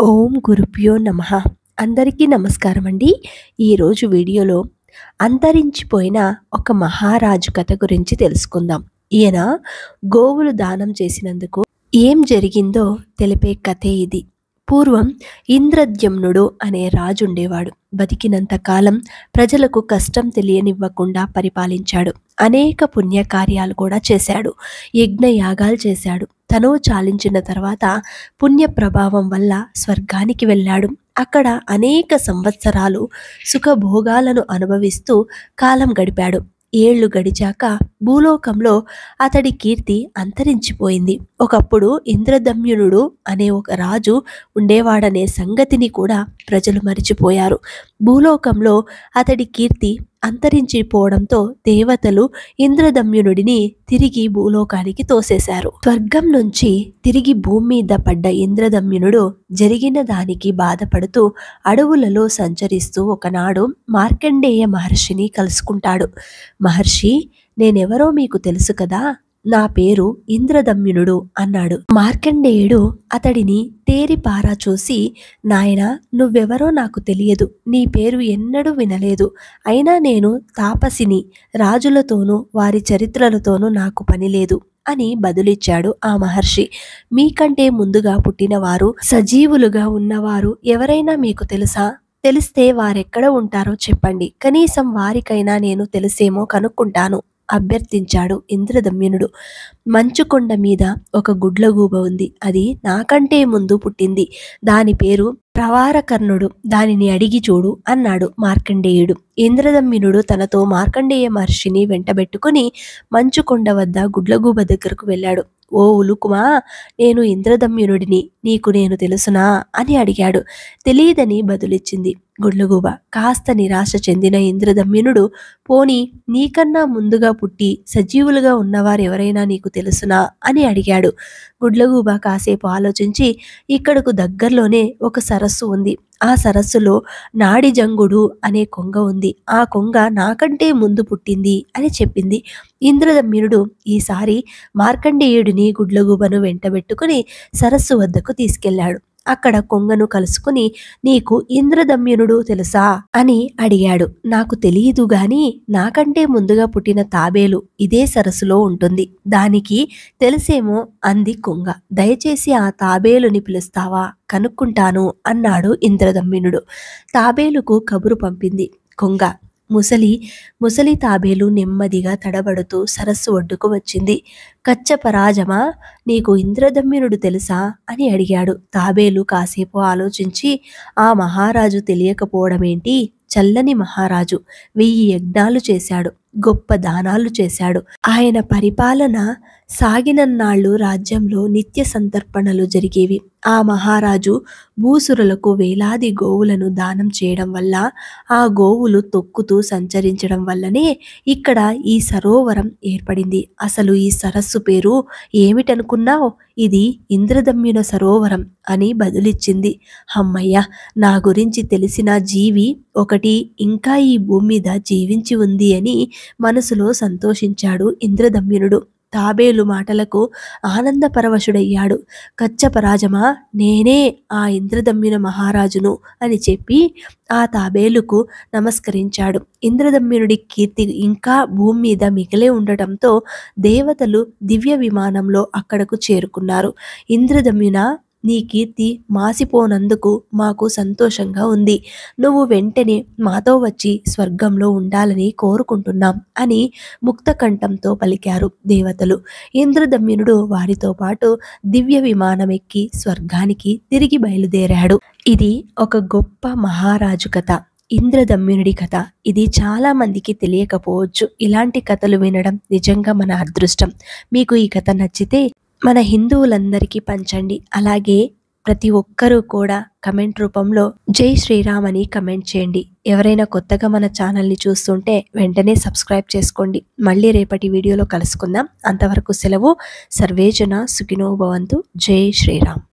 ఓం గురుభ్యో నమః. అందరికీ నమస్కారం అండి. ఈరోజు వీడియోలో అంతరించిపోయిన ఒక మహారాజు కథ గురించి తెలుసుకుందాం. ఈయన గోవులు దానం చేసినందుకు ఏం జరిగిందో తెలిపే కథే ఇది. పూర్వం ఇంద్రద్యుమ్నుడు అనే రాజు ఉండేవాడు. బతికినంత కాలం ప్రజలకు కష్టం తెలియనివ్వకుండా పరిపాలించాడు. అనేక పుణ్యకార్యాలు కూడా చేశాడు. యజ్ఞయాగాలు చేశాడు. తను చాలించిన తర్వాత పుణ్య ప్రభావం వల్ల స్వర్గానికి వెళ్ళాడు. అక్కడ అనేక సంవత్సరాలు సుఖభోగాలను అనుభవిస్తూ కాలం గడిపాడు. ఏళ్లు గడిచాక భూలోకంలో అతడి కీర్తి అంతరించిపోయింది. ఒకప్పుడు ఇంద్రదమ్యునుడు అనే ఒక రాజు ఉండేవాడనే సంగతిని కూడా ప్రజలు మరిచిపోయారు. భూలోకంలో అతడి కీర్తి అంతరించిపోవడంతో దేవతలు ఇంద్రదమ్యునుడిని తిరిగి భూలోకానికి తోసేశారు. స్వర్గం నుంచి తిరిగి భూమి మీద పడ్డ ఇంద్రదమ్యునుడు జరిగిన దానికి బాధపడుతూ అడవులలో సంచరిస్తూ ఒకనాడు మార్కండేయ మహర్షిని కలుసుకుంటాడు. మహర్షి, నేనెవరో మీకు తెలుసు కదా, నా పేరు ఇంద్రదమ్యునుడు అన్నాడు. మార్కండేయుడు అతడిని తేరిపారా చూసి, నాయనా, నువ్వెవరో నాకు తెలియదు, నీ పేరు ఎన్నడూ వినలేదు. అయినా నేను తాపసిని, రాజులతోనూ వారి చరిత్రలతోనూ నాకు పని లేదు అని బదులిచ్చాడు ఆ మహర్షి. మీకంటే ముందుగా పుట్టినవారు, సజీవులుగా ఉన్నవారు ఎవరైనా మీకు తెలుసా? తెలిస్తే వారెక్కడ ఉంటారో చెప్పండి. కనీసం వారికైనా నేను తెలిసేమో కనుక్కుంటాను అభ్యర్థించాడు ఇంద్రదమ్యునుడు. మంచుకొండ మీద ఒక గుడ్లగూబ ఉంది. అది నాకంటే ముందు పుట్టింది. దాని పేరు ప్రవారకర్ణుడు. దానిని అడిగి చూడు అన్నాడు మార్కండేయుడు. ఇంద్రదమ్యునుడు తనతో మార్కండేయ మహర్షిని వెంటబెట్టుకుని మంచుకొండ వద్ద గుడ్లగూబ దగ్గరకు వెళ్ళాడు. ఓ ఉలుకుమా, నేను ఇంద్రదమ్యునుడిని, నీకు నేను తెలుసునా అని అడిగాడు. తెలియదని బదులిచ్చింది గుడ్లగూబ. కాస్త నిరాశ చెందిన ఇంద్రదమ్యునుడు, పోనీ నీకన్నా ముందుగా పుట్టి సజీవులుగా ఉన్నవారు ఎవరైనా నీకు తెలుసునా అని అడిగాడు. గుడ్లగూబ కాసేపు ఆలోచించి, ఇక్కడకు దగ్గరలోనే ఒక సరస్సు ఉంది. ఆ సరస్సులో నాడిజంగుడు అనే కొంగ ఉంది. ఆ కొంగ నాకంటే ముందు పుట్టింది అని చెప్పింది. ఇంద్రదమ్యునుడు ఈసారి మార్కండేయుడిని గుడ్లగూబను వెంటబెట్టుకుని సరస్సు వద్దకు తీసుకెళ్లాడు. అక్కడ కొంగను కలుసుకుని, నీకు ఇంద్రదమ్యునుడు తెలుసా అని అడిగాడు. నాకు తెలియదు గాని నాకంటే ముందుగా పుట్టిన తాబేలు ఇదే సరస్సులో ఉంటుంది, దానికి తెలిసేమో అంది కొంగ. దయచేసి ఆ తాబేలుని పిలుస్తావా, కనుక్కుంటాను అన్నాడు ఇంద్రదమ్యునుడు. తాబేలుకు కబురు పంపింది కొంగ. ముసలి తాబేలు నెమ్మదిగా తడబడుతూ సరస్సు ఒడ్డుకు వచ్చింది. కచ్చపరాజమా, నీకు ఇంద్రదమ్యునుడు తెలుసా అని అడిగాడు. తాబేలు కాసేపు ఆలోచించి, ఆ మహారాజు తెలియకపోవడమేంటి? చల్లని మహారాజు, 1000 యజ్ఞాలు చేశాడు, గొప్ప దానాలు చేశాడు. ఆయన పరిపాలన సాగినన్నాళ్ళు రాజ్యంలో నిత్య సంతర్పణలు జరిగేవి. ఆ మహారాజు భూసురులకు వేలాది గోవులను దానం చేయడం వల్ల, ఆ గోవులు తొక్కుతూ సంచరించడం వల్లనే ఇక్కడ ఈ సరోవరం ఏర్పడింది. అసలు ఈ సరస్సు పేరు ఏమిటనుకున్నావు? ఇది ఇంద్రదమ్యున సరోవరం అని బదులిచ్చింది. హమ్మయ్య, నా గురించి తెలిసిన జీవి ఒకటి ఇంకా ఈ భూమి మీద జీవించి ఉంది అని మనసులో సంతోషించాడు ఇంద్రదమ్యునుడు. తాబేలు మాటలకు ఆనందపరవశుడయ్యాడు. కచ్చపరాజమా, నేనే ఆ ఇంద్రదమ్యున మహారాజును అని చెప్పి ఆ తాబేలుకు నమస్కరించాడు. ఇంద్రదమ్యునుడి కీర్తి ఇంకా భూమి మీద మిగిలే ఉండటంతో దేవతలు దివ్య విమానంలో అక్కడకు చేరుకున్నారు. ఇంద్రదమ్యున, నీ కీర్తి మాసిపోనందుకు మాకు సంతోషంగా ఉంది. నువ్వు వెంటనే మాతో వచ్చి స్వర్గంలో ఉండాలని కోరుకుంటున్నాం అని ముక్తకంఠంతో పలికారు దేవతలు. ఇంద్రదమ్యునుడు వారితో పాటు దివ్య విమానం ఎక్కి స్వర్గానికి తిరిగి బయలుదేరాడు. ఇది ఒక గొప్ప మహారాజు కథ, ఇంద్రదమ్యునుడి కథ. ఇది చాలా మందికి తెలియకపోవచ్చు. ఇలాంటి కథలు వినడం నిజంగా మన అదృష్టం. మీకు ఈ కథ నచ్చితే మన హిందువులందరికీ పంచండి. అలాగే ప్రతి ఒక్కరూ కూడా కమెంట్ రూపంలో జై శ్రీరామ్ అని కమెంట్ చేయండి. ఎవరైనా కొత్తగా మన ఛానల్ని చూస్తుంటే వెంటనే సబ్స్క్రైబ్ చేసుకోండి. మళ్ళీ రేపటి వీడియోలో కలుసుకుందాం. అంతవరకు సెలవు. సర్వేజన సుఖినో భవంతు. జై శ్రీరామ్.